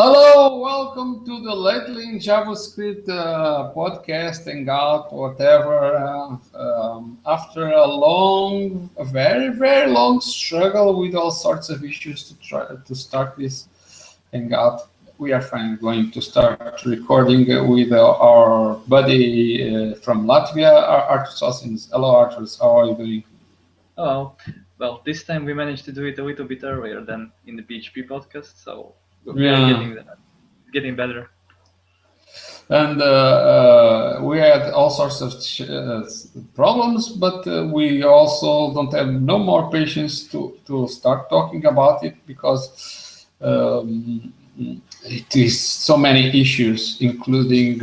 Hello, welcome to the Lately in JavaScript podcast, Hangout, whatever. After a very long struggle with all sorts of issues to try to start this Hangout, we are finally going to start recording with our buddy from Latvia, Artur Sosins. Hello, Artur. How are you doing? Oh, well, this time we managed to do it a little bit earlier than in the PHP podcast, so we are Yeah. getting better. And we had all sorts of problems, but we also don't have no more patience to start talking about it because it is so many issues, including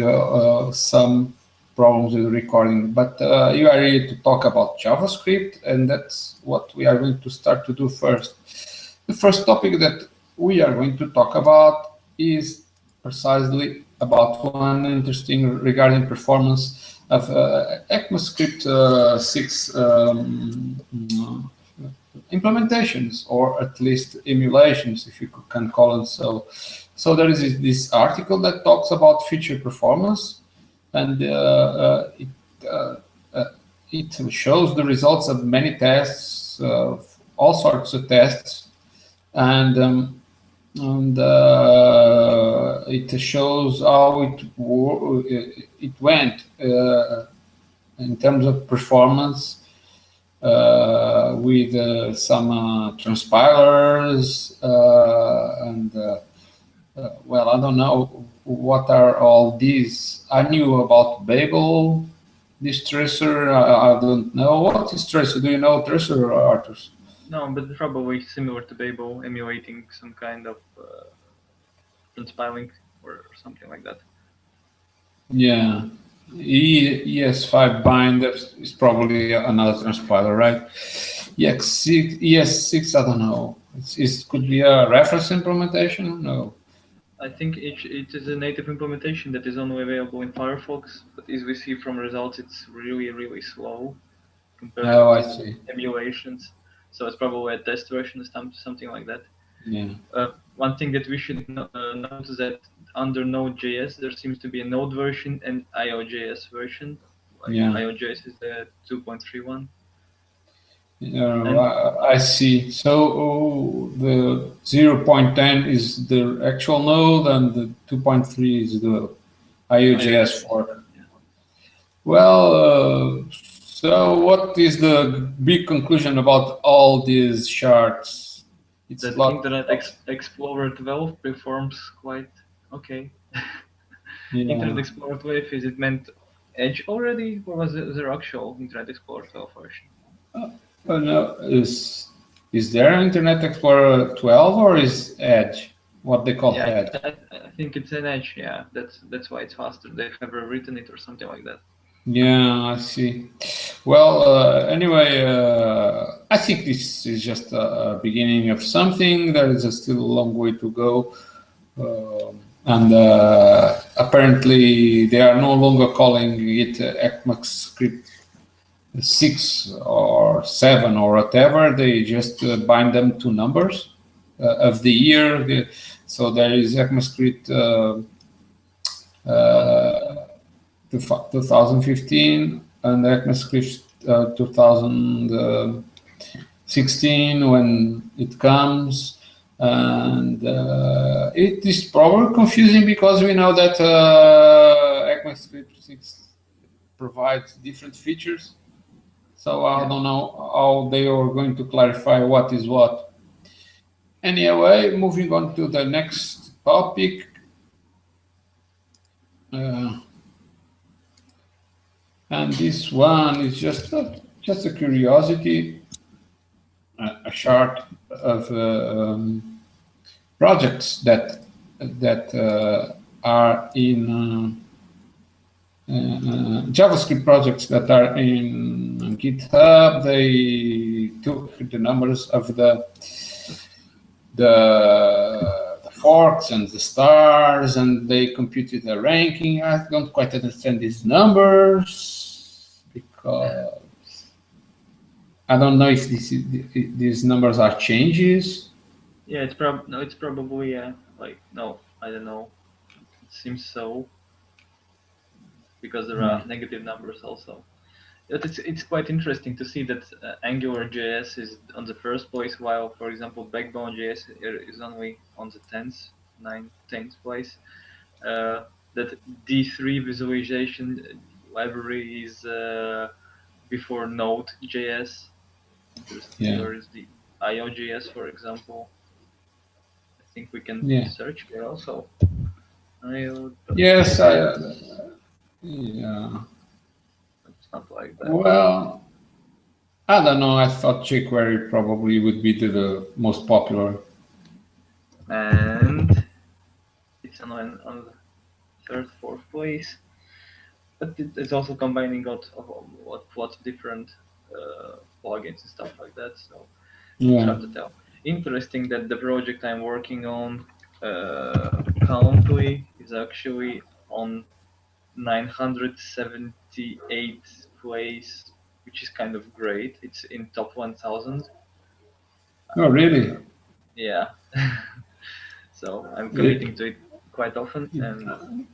some problems with recording. But you are here to talk about JavaScript, and that's what we are going to start to do first. The first topic that we are going to talk about is precisely about one interesting regarding performance of ECMAScript 6 implementations, or at least emulations, if you can call them so. So there is this article that talks about feature performance, and it shows the results of many tests, all sorts of tests, and it shows how it went in terms of performance with some transpilers and well, I don't know what are all these. I knew about Babel, this tracer. I don't know what is tracer. Do you know tracer, Arthurs? No, but probably similar to Babel, emulating some kind of transpiling or something like that. Yeah. ES5 bind is probably another transpiler, right? ES6, I don't know. It could be a reference implementation? No. I think it is a native implementation that is only available in Firefox, but as we see from results, it's really slow compared to emulations. So it's probably a test version or something like that. Yeah. One thing that we should note is that under Node.js, there seems to be a Node version and IOJS version. IOJS is the 2.3 I see. So the 0.10 is the actual node, and the 2.3 is the IOJS fork. Yeah. Well, so what is the big conclusion about all these shards? It's that Internet Explorer 12 performs quite okay. Yeah. Internet Explorer 12, is it meant Edge already, or was it the actual Internet Explorer 12 version? No, is there Internet Explorer 12 or is Edge what they call Edge? I think it's an Edge. Yeah, that's why it's faster. They have rewritten it or something like that. Yeah, I see. Well, anyway, I think this is just a beginning of something. There is still a long way to go. And apparently they are no longer calling it ECMAScript 6 or 7 or whatever. They just bind them to numbers of the year. So there is ECMAScript 2015 and ECMAScript 2016 when it comes. And it is probably confusing because we know that ECMAScript 6 provides different features. So I don't know how they are going to clarify what is what. Anyway, moving on to the next topic. And this one is just a curiosity, a chart of projects that are in JavaScript projects that are in GitHub. They took the numbers of the forks and the stars, and they computed a ranking. I don't quite understand these numbers because I don't know if these numbers are changes. Yeah, it's probably I don't know. It seems so because there are negative numbers also. But it's quite interesting to see that AngularJS is on the first place, while, for example, Backbone.js is only on the 10th place. That D3 visualization library is before Node.js. There is the IO.js, for example. I think we can search here also. Yes, yeah. It's not like that. Well, I don't know. I thought jQuery probably would be the most popular. And it's on the third, fourth place. But it's also combining lots of different plugins and stuff like that. So it's hard to tell. Interesting that the project I'm working on currently is actually on 978th place, which is kind of great. It's in top 1000. Oh, really? Yeah. So I'm committing to it quite often, and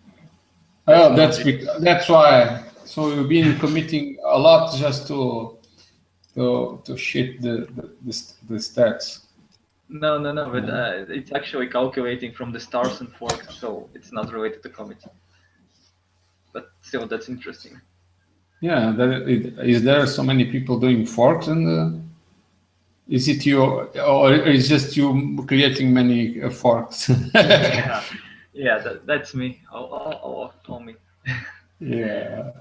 that's why. So you've been committing a lot just to shit the stats. No, but it's actually calculating from the stars and forks, so it's not related to commit. But still, that's interesting. Yeah, is there so many people doing forks, and is it you, or is just you creating many forks? Yeah, that's me. All me. Yeah,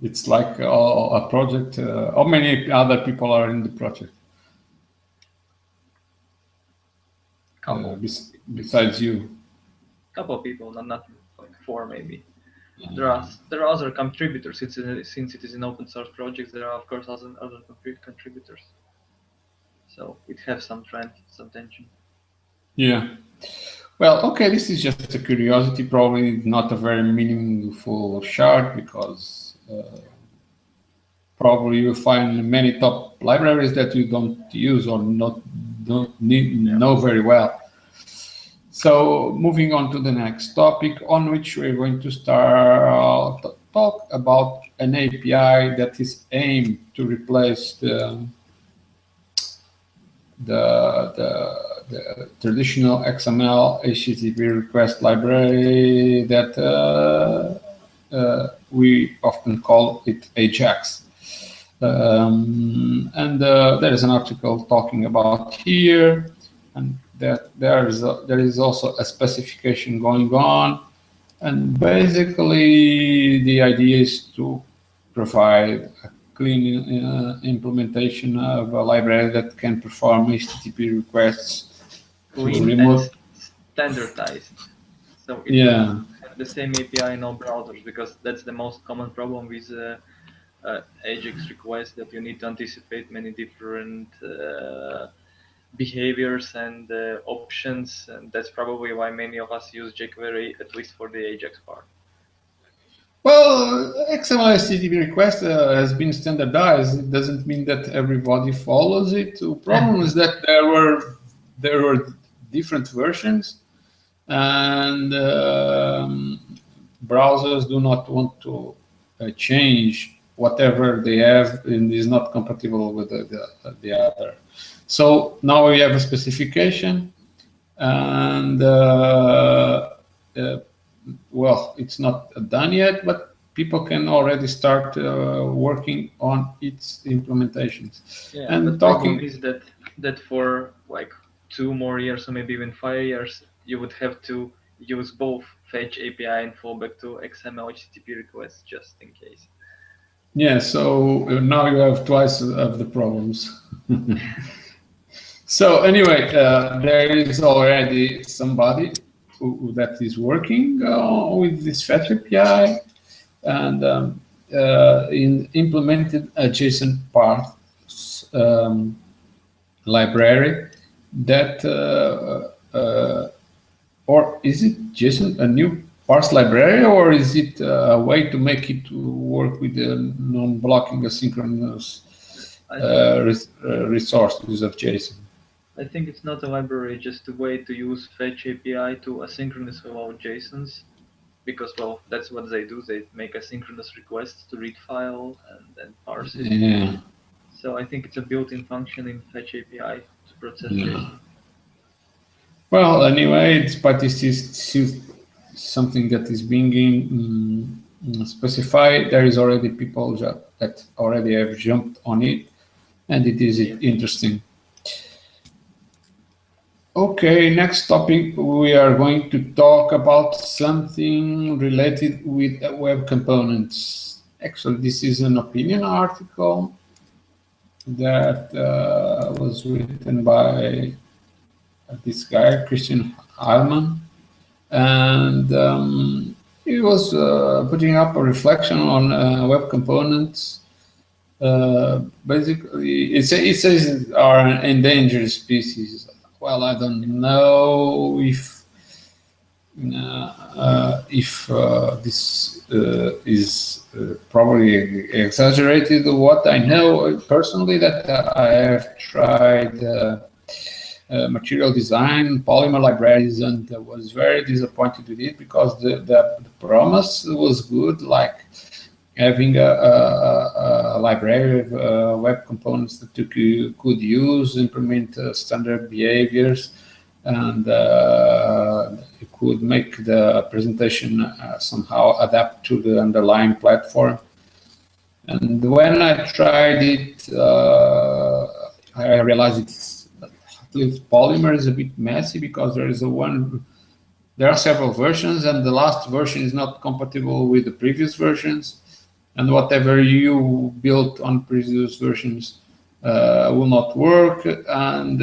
it's like a project. How many other people are in the project? Couple. Besides you? Couple of people, not like 4 maybe. There are other contributors. Since it is an open source project, there are of course other contributors. So it has some trend, some tension. Yeah. Well, okay, this is just a curiosity, probably not a very meaningful shard, because probably you find many top libraries that you don't use or don't know very well. So moving on to the next topic, on which we're going to start talk about an API that is aimed to replace the traditional XML HTTP request library that we often call it AJAX. And there is an article talking about here, and that there is also a specification going on, and basically the idea is to provide a clean implementation of a library that can perform HTTP requests. Clean and standardized. So it have the same API in all browsers, because that's the most common problem with AJAX requests, that you need to anticipate many different behaviors and options, and that's probably why many of us use jQuery, at least for the AJAX part. Well, XML HTTP request has been standardized. It doesn't mean that everybody follows it. The problem is that there were different versions, and browsers do not want to change whatever they have, and is not compatible with the other. So now we have a specification, and well, it's not done yet, but people can already start working on its implementations. Yeah, and the problem is that for like 2 more years, or maybe even 5 years, you would have to use both fetch API and fallback to XML HTTP requests, just in case. Yeah, so now you have twice of the problems. So anyway, there is already somebody that is working with this fetch API, and implemented a JSON parse library that, or is it JSON, a new parse library, or is it a way to make it work with the non-blocking asynchronous resources of JSON? I think it's not a library, just a way to use fetch API to asynchronously load JSONs, because, well, that's what they do. They make asynchronous requests to read file and then parse it. Yeah. So I think it's a built-in function in fetch API to process Yeah. JSON. Well, anyway, but this is still something that is being specified. There is already people that already have jumped on it, and it is interesting. Okay, next topic, we are going to talk about something related with web components. Actually, this is an opinion article that was written by this guy, Christian Heilmann, and he was putting up a reflection on web components. Basically, it says are an endangered species. Well, I don't know if this is probably exaggerated. What I know personally, that I have tried material design, polymer libraries, and was very disappointed with it because the promise was good, like having a library of web components that you could use, implement standard behaviors, and you could make the presentation somehow adapt to the underlying platform. And when I tried it, I realized it's at least Polymer is a bit messy because there are several versions, and the last version is not compatible with the previous versions. And whatever you built on previous versions will not work. And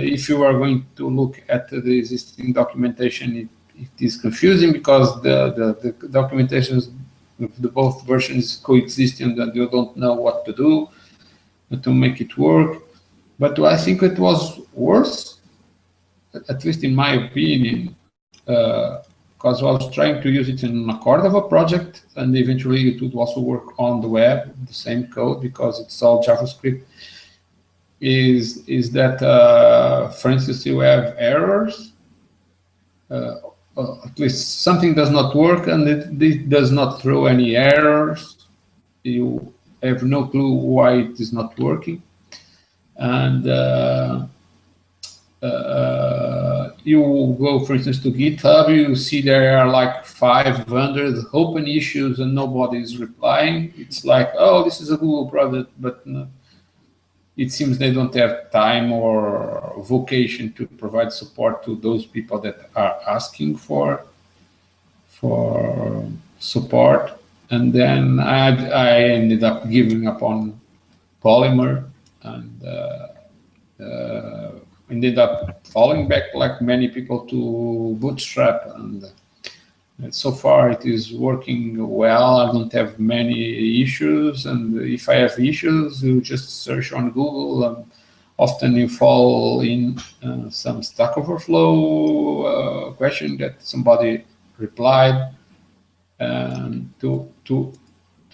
if you are going to look at the existing documentation, it is confusing because the documentations of the both versions coexist and you don't know what to do to make it work. But I think it was worse, at least in my opinion, because I was trying to use it in a Cordova project, and eventually it would also work on the web, the same code, because it's all JavaScript. Is that, for instance, you have errors, at least something does not work, and it does not throw any errors. You have no clue why it is not working, and you go, for instance, to GitHub, you see there are like 500 open issues and nobody is replying. It's like, oh, this is a Google product, but no, it seems they don't have time or vocation to provide support to those people that are asking for support. And then I ended up giving up on Polymer and ended up falling back, like many people, to Bootstrap, and so far it is working well. I don't have many issues, and if I have issues, you just search on Google, and often you fall in some Stack Overflow question that somebody replied to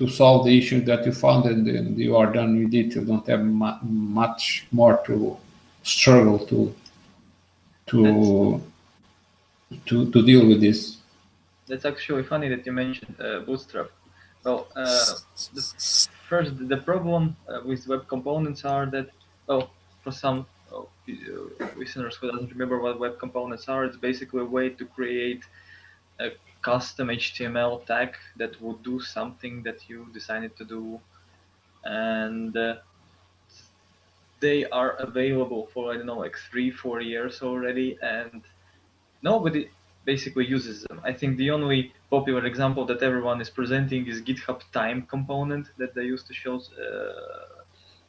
solve the issue that you found, and then you are done with it. You don't have much more to struggle to deal with this. That's actually funny that you mentioned Bootstrap. Well, the problem with web components are that, well, for some listeners who doesn't remember what web components are, it's basically a way to create a custom HTML tag that would do something that you decided to do, and they are available for, I don't know, like 3-4 years already, and nobody basically uses them. I think the only popular example that everyone is presenting is GitHub time component that they used to show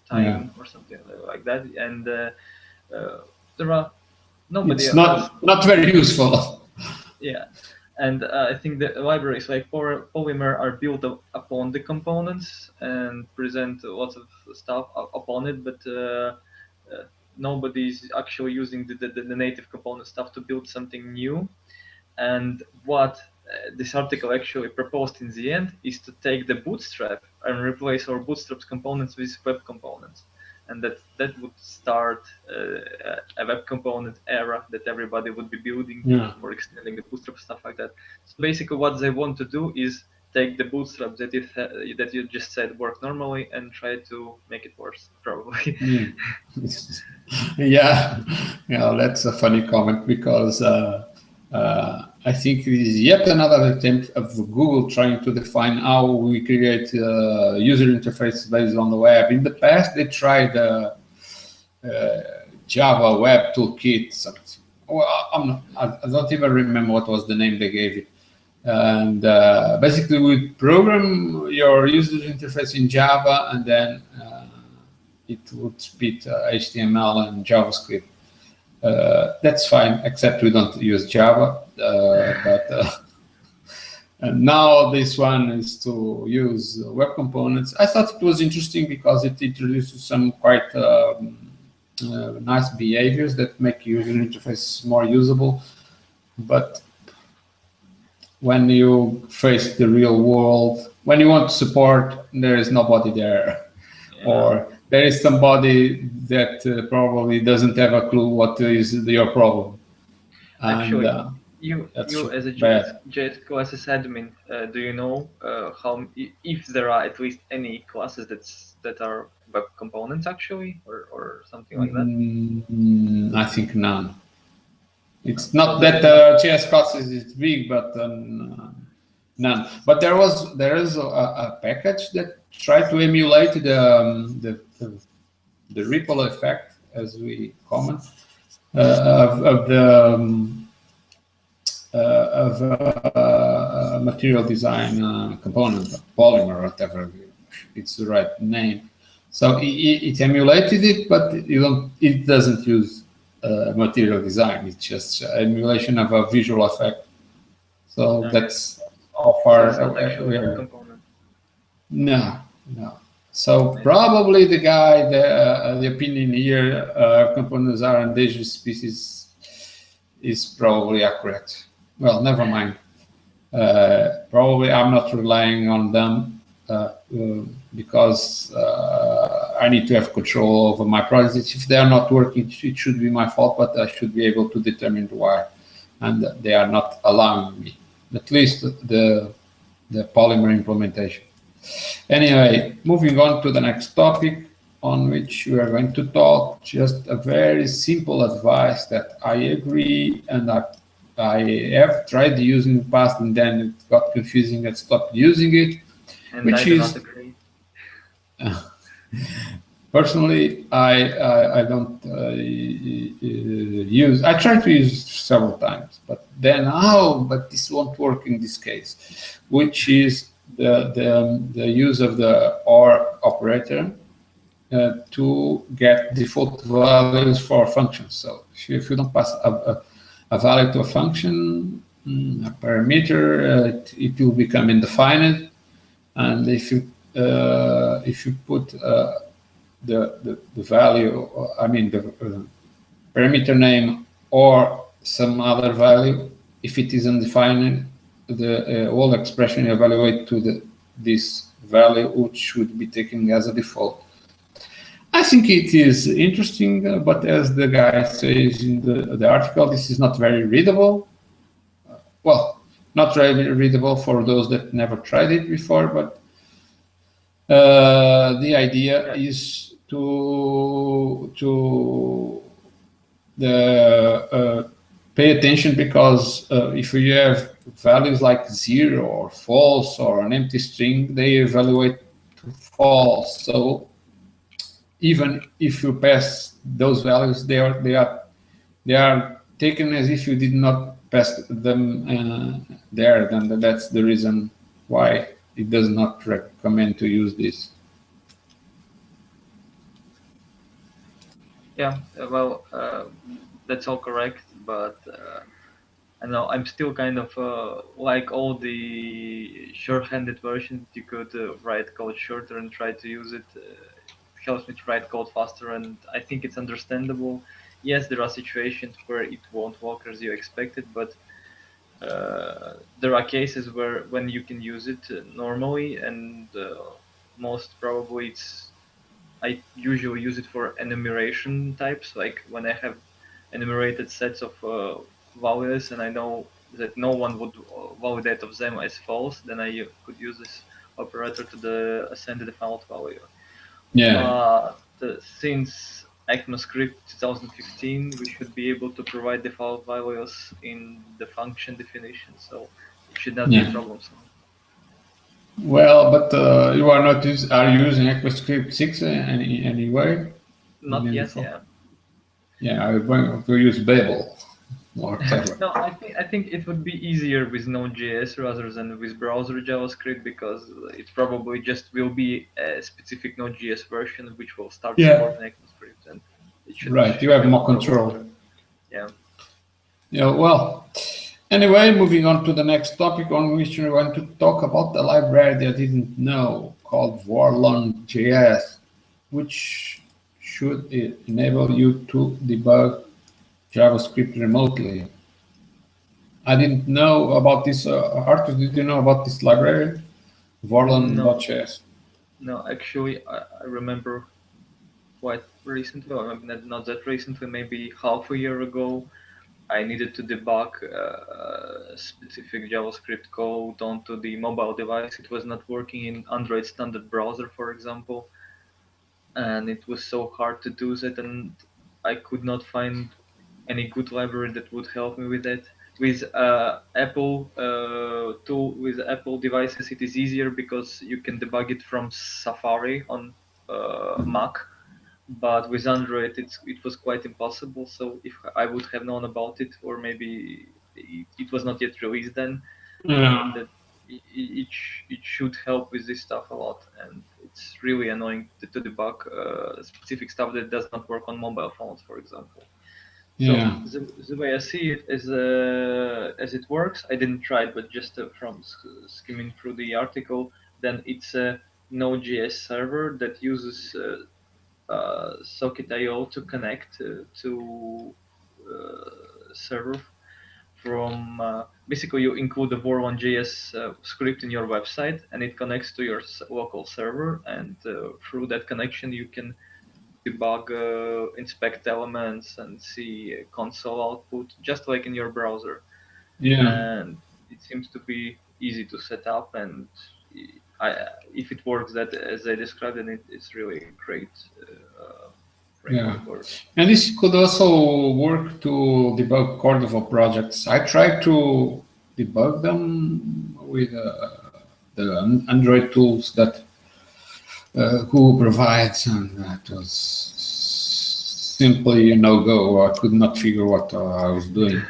time or something like that, and there are nobody. It's not very useful. Yeah, and I think the libraries like Polymer are built upon the components and present lots of stuff upon it, but nobody's actually using the native component stuff to build something new. And what this article actually proposed in the end is to take the Bootstrap and replace our Bootstrap's components with web components. and that would start a web component era that everybody would be building for extending the Bootstrap, stuff like that. So basically, what they want to do is take the Bootstrap that you just said work normally and try to make it worse, probably. Yeah, that's a funny comment because I think it is yet another attempt of Google trying to define how we create user interfaces based on the web. In the past, they tried Java Web Toolkit. Something. Well, I don't even remember what was the name they gave it. And basically, we program your user interface in Java, and then it would spit HTML and JavaScript. That's fine, except we don't use Java. And now this one is to use web components. I thought it was interesting because it introduces some quite nice behaviors that make user interface more usable. But when you face the real world, when you want support, there is nobody there. Yeah. Or there is somebody that probably doesn't have a clue what is your problem. Actually, you as a JS classes admin, do you know if there are at least any classes that are web components actually, or something like that? I think none. It's not that JS classes is big, but none. But there is a package that tried to emulate the ripple effect, as we comment, of material design component, Polymer, whatever it's the right name. So it emulated it, but it doesn't use material design. It's just emulation of a visual effect. So that's how far we are. No. So probably the guy, the opinion here, components are endangered species, is probably accurate. Well, never mind. Probably I'm not relying on them because I need to have control over my projects. If they are not working, it should be my fault, but I should be able to determine why. And they are not allowing me, at least the Polymer implementation. Anyway, moving on to the next topic on which we are going to talk, just a very simple advice that I agree and I have tried using in the past and then it got confusing and stopped using it. And which I do not agree. Personally, I don't use. I tried to use several times, but then but this won't work in this case, which is the use of the OR operator to get default values for functions. So if you don't pass a value to a function, a parameter, it will become indefinite, and if you put the value, I mean the parameter name or some other value, if it is undefined, the whole expression evaluate to this value, which should be taken as a default. I think it is interesting, but as the guy says in the article, this is not very readable. Well, not very readable for those that never tried it before, but the idea is to pay attention, because if you have values like 0 or false or an empty string, they evaluate to false. So even if you pass those values, they are taken as if you did not pass them there. Then that's the reason why it does not recommend to use this. Yeah, well, that's all correct, but I know I'm still kind of like all the short-handed versions. You could write code shorter and try to use it. It helps me to write code faster, and I think it's understandable. Yes, there are situations where it won't work as you expected, but there are cases when you can use it normally, and most probably I usually use it for enumeration types, like when I have enumerated sets of values and I know that no one would validate of them as false, then I could use this operator to assign the default value. Yeah. But since ECMAScript 2015, we should be able to provide default values in the function definition, so it should not be a problem soon. Well, but you are not are you using ECMAScript 6 anyway? Not yet, yeah. Yeah, I'm going to use Babel or whatever. No, I think it would be easier with Node.js rather than with browser JavaScript, because it probably just will be a specific Node.js version which will start supporting ECMAScript, and it should you have more control. Yeah. Yeah. Well, anyway, moving on to the next topic on which we want to talk about the library that I didn't know called Vorlon.js, which should enable you to debug JavaScript remotely. I didn't know about this. Arthur, did you know about this library? Vorlon.js? No, actually, I remember quite recently, or maybe not that recently, maybe half a year ago, I needed to debug specific JavaScript code onto the mobile device. It was not working in Android standard browser, for example, and it was so hard to do that, and I could not find any good library that would help me with that. With Apple devices, it is easier because you can debug it from Safari on Mac. But with Android, it was quite impossible. So if I would have known about it, or maybe it was not yet released then, that it should help with this stuff a lot. And it's really annoying to debug specific stuff that does not work on mobile phones, for example. So the way I see it is, as it works, I didn't try it, but just from skimming through the article, then it's a Node.js server that uses Socket.io to connect to server from basically you include the Vorlon.js script in your website, and it connects to your local server, and through that connection you can debug, inspect elements, and see console output, just like in your browser. And it seems to be easy to set up, and if it works that as I described, then it's really great. And this could also work to debug Cordova projects. I tried to debug them with the Android tools that Google provides, and that was simply a no-go. I could not figure what I was doing.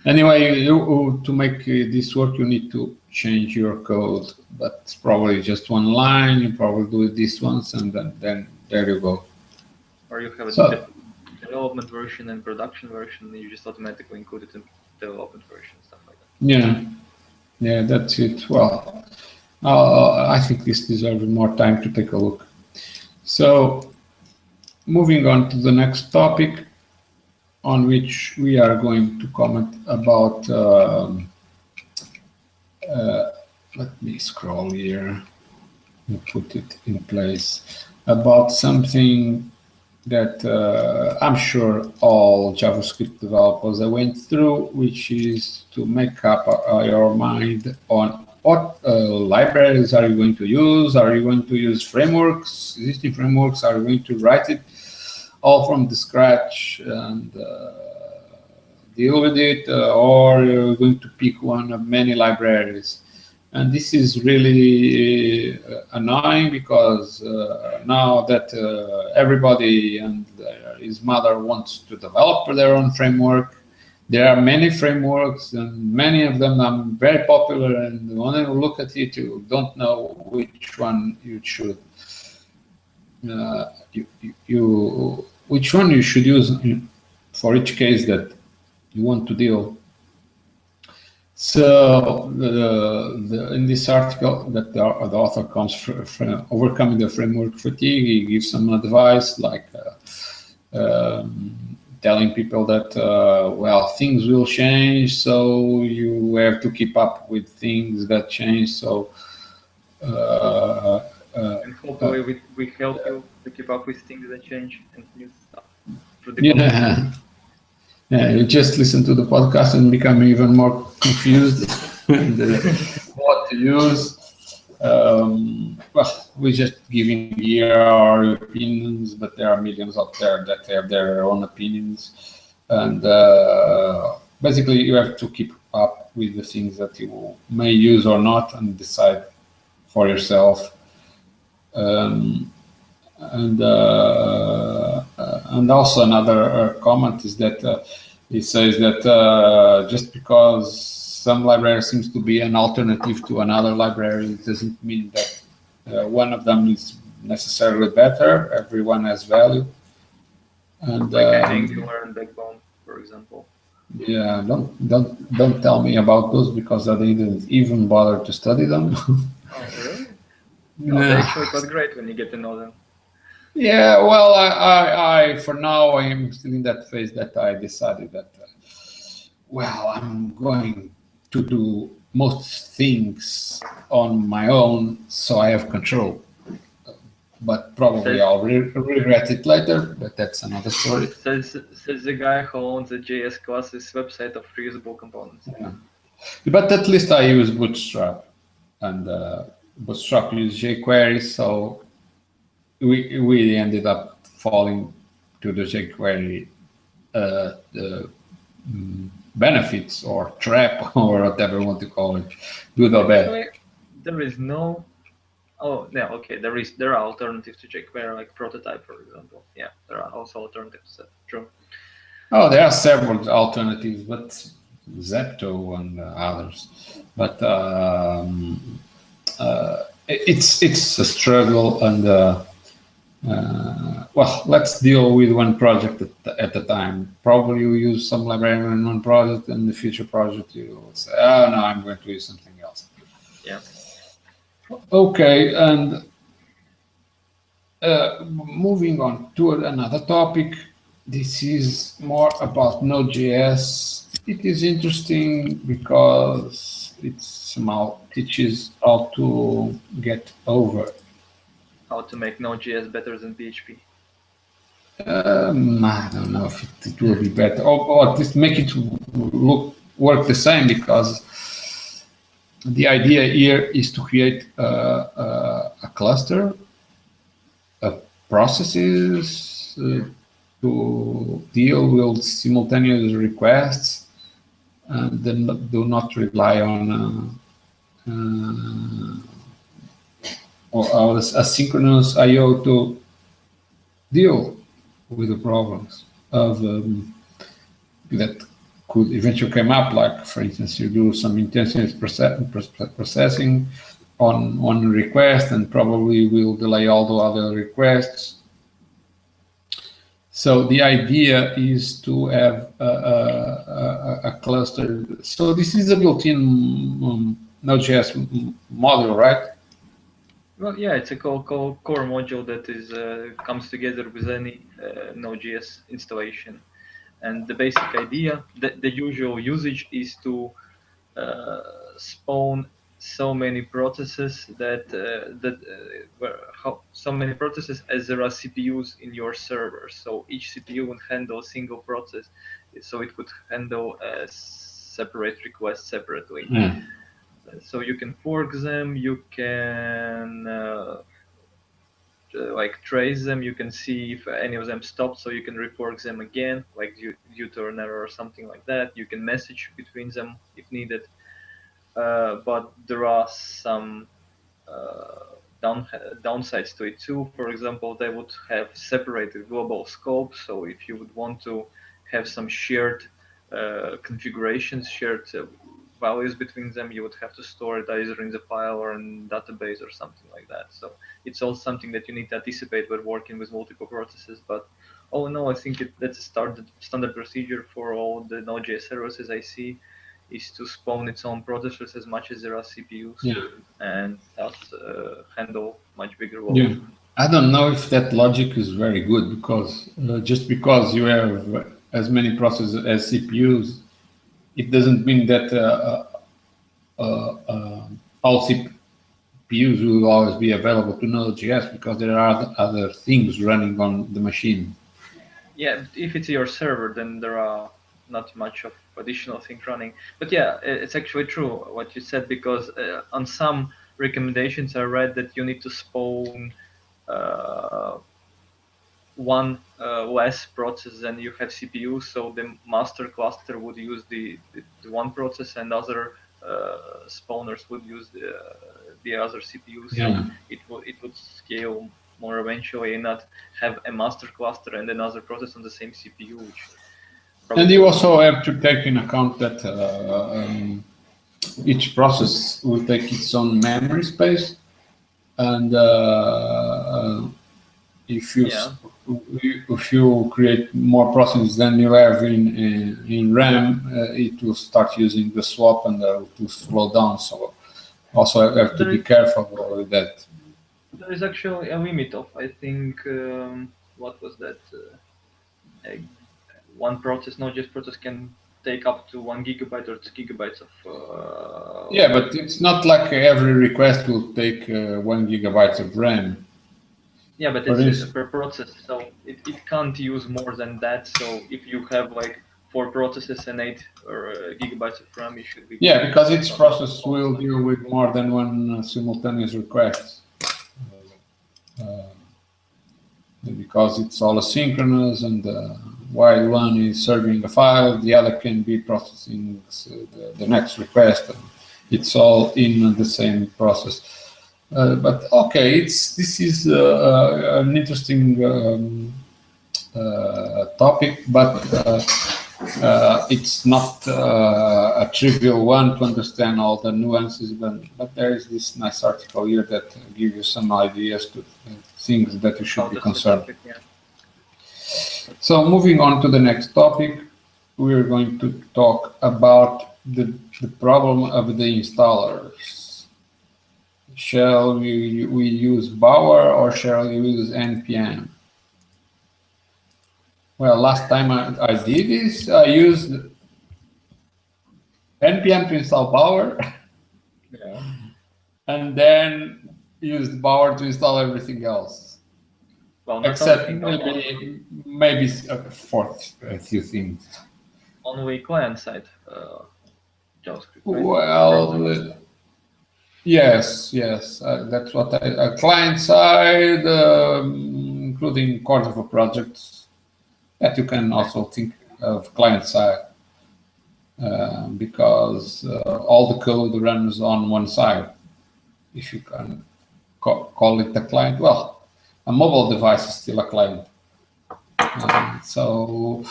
Anyway, to make this work, you need to change your code, but it's probably just one line. You probably do it this once, and then there you go. Or you have a development version and production version, and you just automatically include it in development version, stuff like that. Yeah, that's it. Well, I think this deserves more time to take a look. So, moving on to the next topic, on which we are going to comment about. Let me scroll here and put it in place. About something that I'm sure all JavaScript developers went through, which is to make up your mind on what libraries are you going to use. Are you going to use frameworks, existing frameworks? Are you going to write it all from the scratch and deal with it, or you're going to pick one of many libraries? And this is really annoying, because now that everybody and his mother wants to develop their own framework, there are many frameworks, and many of them are very popular, and when you look at it, you don't know which one you should which one you should use for each case that you want to deal. So in this article that the author comes from overcoming the framework fatigue, he gives some advice, like telling people that, well, things will change, so you have to keep up with things that change. So and hopefully we help you to keep up with things that change and new stuff through the podcast. Yeah, you just listen to the podcast and become even more confused what to use. Well, we're just giving here our opinions, but there are millions out there that have their own opinions. And basically, you have to keep up with the things that you may use or not and decide for yourself. And also another comment is that it says that just because some library seems to be an alternative to another library, it doesn't mean that one of them is necessarily better. Everyone has value. And like Angular and Backbone, for example. Yeah, don't tell me about those because I didn't even bother to study them. Oh, really? No, they're actually quite great when you get to know them. Yeah, well, I for now I am still in that phase that I decided that, well, I'm going to do most things on my own, so I have control. But probably I'll regret it later, but that's another story. Says the guy who owns the JS classes website of reusable components. Yeah. But at least I use Bootstrap, and Bootstrap uses jQuery, so we ended up falling to the jQuery benefits or trap or whatever you want to call it, good or bad. There is no. Oh, yeah, okay. There are alternatives to jQuery, like Prototype, for example. Yeah, there are also alternatives. True. Oh, there are several alternatives, but Zepto and others. But it's a struggle, and well, let's deal with one project at a time. Probably you use some library in one project, and the future project you will say, "Oh no, I'm going to use something else." Yeah. Okay, and moving on to another topic. This is more about Node.js. It is interesting because it somehow teaches how to get over. How to make Node.js better than PHP. I don't know if it will be better, or at least make it work the same, because the idea here is to create a cluster of processes to deal with simultaneous requests, and then do not rely on asynchronous I/O to deal with the problems of that could eventually come up. Like, for instance, you do some intensive processing on one request, and probably will delay all the other requests. So the idea is to have a cluster. So this is a built-in Node.js module, right? Well, yeah, it's a core module that is comes together with any Node.js installation. And the basic idea, the usual usage is to spawn so many processes so many processes as there are CPUs in your server. So each CPU would handle a single process, so it could handle a separate request separately. Yeah. So you can fork them, you can like trace them, you can see if any of them stopped, so you can refork them again, like due to an error or something like that. You can message between them if needed. But there are some downsides to it too. For example, they would have separated global scope. So if you would want to have some shared configurations, shared values between them, you would have to store it either in the file or in database or something like that. So it's all something that you need to anticipate when working with multiple processes. But all in all, I think that's a standard procedure for all the Node.js services I see, is to spawn its own processors as much as there are CPUs, and thus handle much bigger load. Yeah. I don't know if that logic is very good, because just because you have as many processors as CPUs, it doesn't mean that all GPUs will always be available to Node.js because there are other things running on the machine. Yeah, if it's your server, then there are not much of additional things running. But yeah, it's actually true what you said, because on some recommendations I read that you need to spawn one less process than you have CPU, so the master cluster would use the one process, and other spawners would use the other CPU. So Yeah. it would scale more eventually, and not have a master cluster and another process on the same CPU. Which and you also have to take in account that each process will take its own memory space, and if you create more processes than you have in RAM, it will start using the swap and to slow down. So also have to be careful with that. There is actually a limit of, I think, what was that? One process, Node.js process, can take up to 1 gigabyte or 2 gigabytes of. Yeah, but it's not like every request will take 1 gigabyte of RAM. Yeah, but it's per process, so it can't use more than that. So if you have like 4 processes and 8 gigabytes of RAM, it should be. Yeah, because each process will deal with more than one simultaneous request. Because it's all asynchronous, and while one is serving a file, the other can be processing the next request. It's all in the same process. But okay, this is an interesting topic, but it's not a trivial one to understand all the nuances. But there is this nice article here that gives you some ideas to things that you should be concerned. So moving on to the next topic, we're going to talk about the problem of the installers. Shall we use Bower or shall we use NPM? Well, last time I did this, I used NPM to install Bower, and then used Bower to install everything else. Well, except maybe for a few things. Only client-side JavaScript, right? Well, yes, that's what client-side, including Cordova projects, that you can also think of client-side, because all the code runs on one side. If you can call it a client, well, a mobile device is still a client. So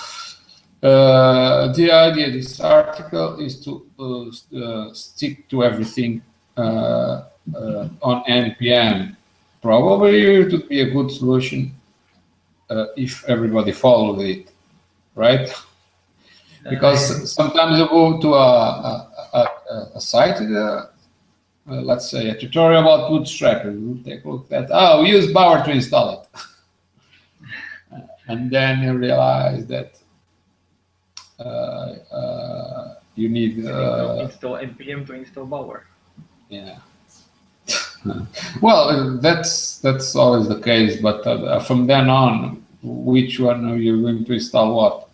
the idea of this article is to stick to everything on NPM. Probably it would be a good solution if everybody followed it, right? Because sometimes you go to a site, let's say a tutorial about Bootstrap, you take a look at, we use Bower to install it. And then you realize that you need install NPM to install Bower. Yeah. Well, that's always the case. But from then on, which one are you going to install? What?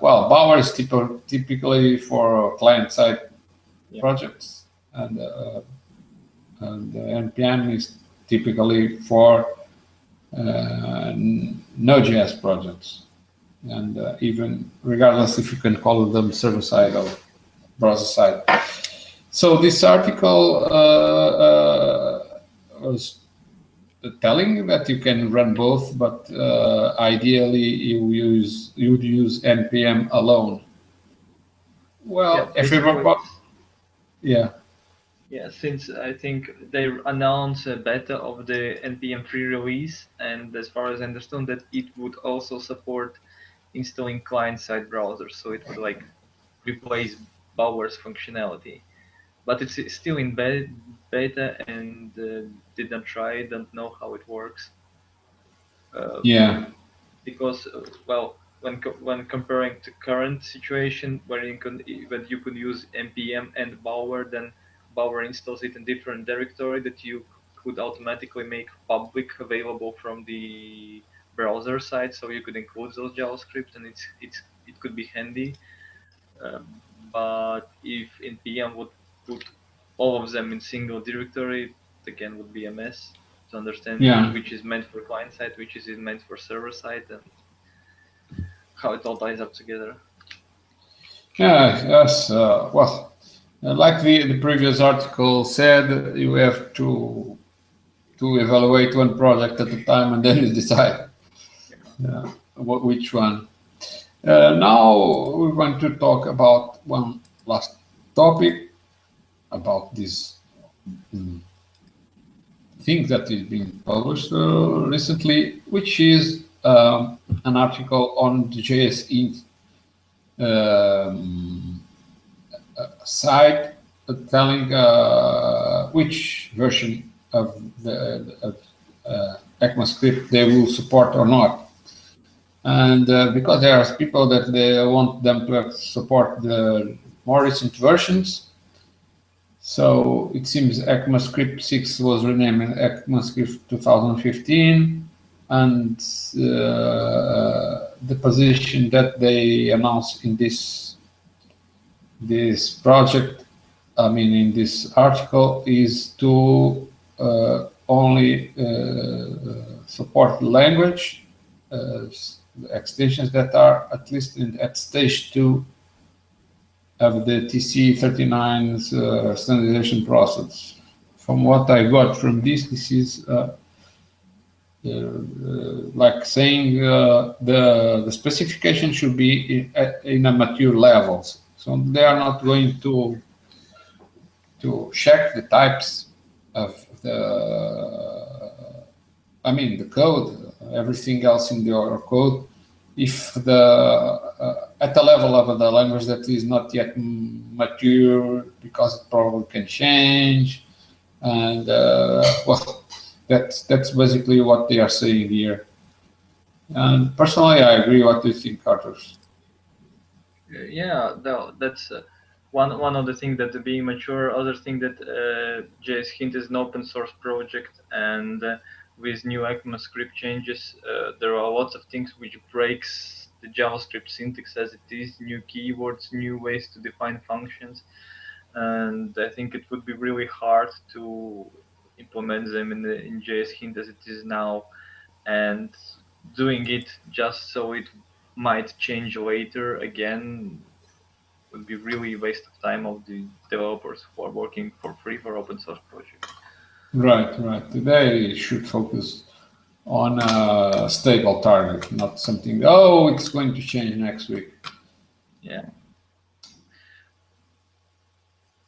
Well, Bower is typically for client-side projects, and NPM is typically for Node.js projects, and even regardless if you can call them server-side or browser-side. So this article was telling that you can run both, but ideally you would use NPM alone. Well, if Yeah, since I think they announced a beta of the NPM free release, and as far as I understand, that it would also support installing client-side browsers, so it would like replace Bower's functionality. But it's still in beta, and didn't try, don't know how it works. Because well, when comparing to current situation where you can use NPM and Bower, then Bower installs it in different directory that you could automatically make public available from the browser side, so you could include those JavaScript, and it could be handy. But if npm would put all of them in single directory, it again would be a mess to understand which is meant for client side, which is meant for server side, and how it all ties up together. Yes. Well, like the previous article said, you have to evaluate one project at a time, and then you decide which one. Now we want to talk about one last topic about this thing that is being published recently, which is an article on the JSInt site telling which version of the ECMAScript they will support or not. And because there are people that they want them to support the more recent versions, so it seems ECMAScript 6 was renamed ECMAScript 2015, and the position that they announced in this project, I mean in this article, is to only support language extensions that are at least at stage 2 of the TC39's standardization process. From what I got from this is like saying the specification should be in a mature level. So they are not going to check the types of the code, everything else in your code, if at the level of the language that is not yet mature, because it probably can change, and well, that's basically what they are saying here. And personally, I agree. What do you think, Arthur? Yeah, that's one of the things that being mature. Other thing that JSHint is an open source project, and with new ECMAScript changes, there are lots of things which breaks the JavaScript syntax as it is, new keywords, new ways to define functions, and I think it would be really hard to implement them in JSHint as it is now, and doing it just so it might change later again would be really a waste of time of the developers who are working for free for open source projects. Right. They should focus on a stable target, not something, it's going to change next week. Yeah.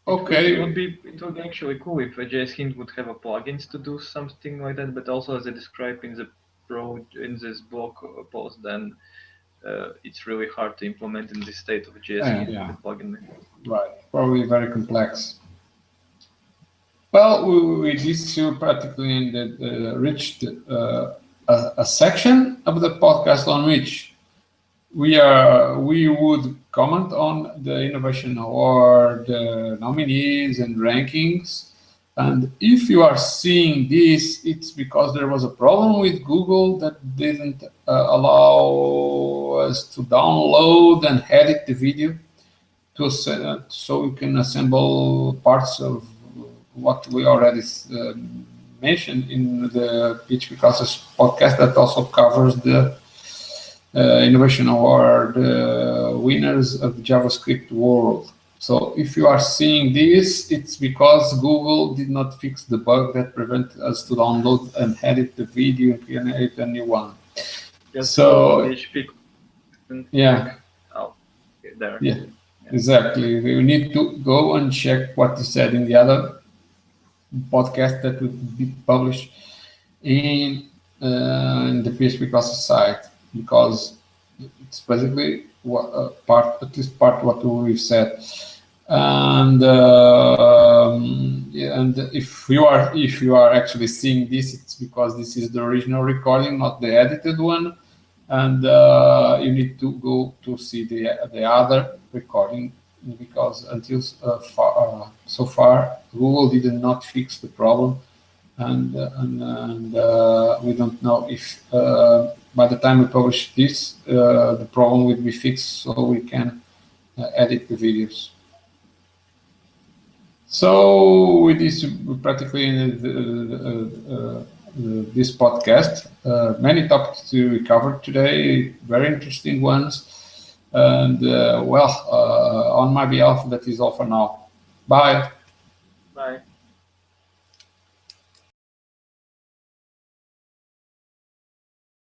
Okay. It would be actually cool if JSHint would have a plugins to do something like that, but also as I described in this blog post, then it's really hard to implement in this state of JSHint with plugin. Right, probably very complex. Well, we this practically reached a section of the podcast on which we would comment on the Innovation Award nominees and rankings. And if you are seeing this, it's because there was a problem with Google that didn't allow us to download and edit the video so we can assemble parts of what we already mentioned in the PHP Classes podcast that also covers the Innovation Award winners of JavaScript world. So if you are seeing this, it's because Google did not fix the bug that prevented us to download and edit the video and create a new one. Just so PHP. Yeah. Oh, there. Yeah. Exactly. You need to go and check what you said in the other podcast that would be published in the PHP Classes site, because it's basically at least part what we've said. And and if you are actually seeing this, it's because this is the original recording, not the edited one. And you need to go to see the other recording because until so far Google did not fix the problem, and we don't know if by the time we publish this the problem will be fixed, so we can edit the videos. So with this, practically this podcast, many topics to cover today, very interesting ones. And well, on my behalf, that is all for now. Bye. Bye.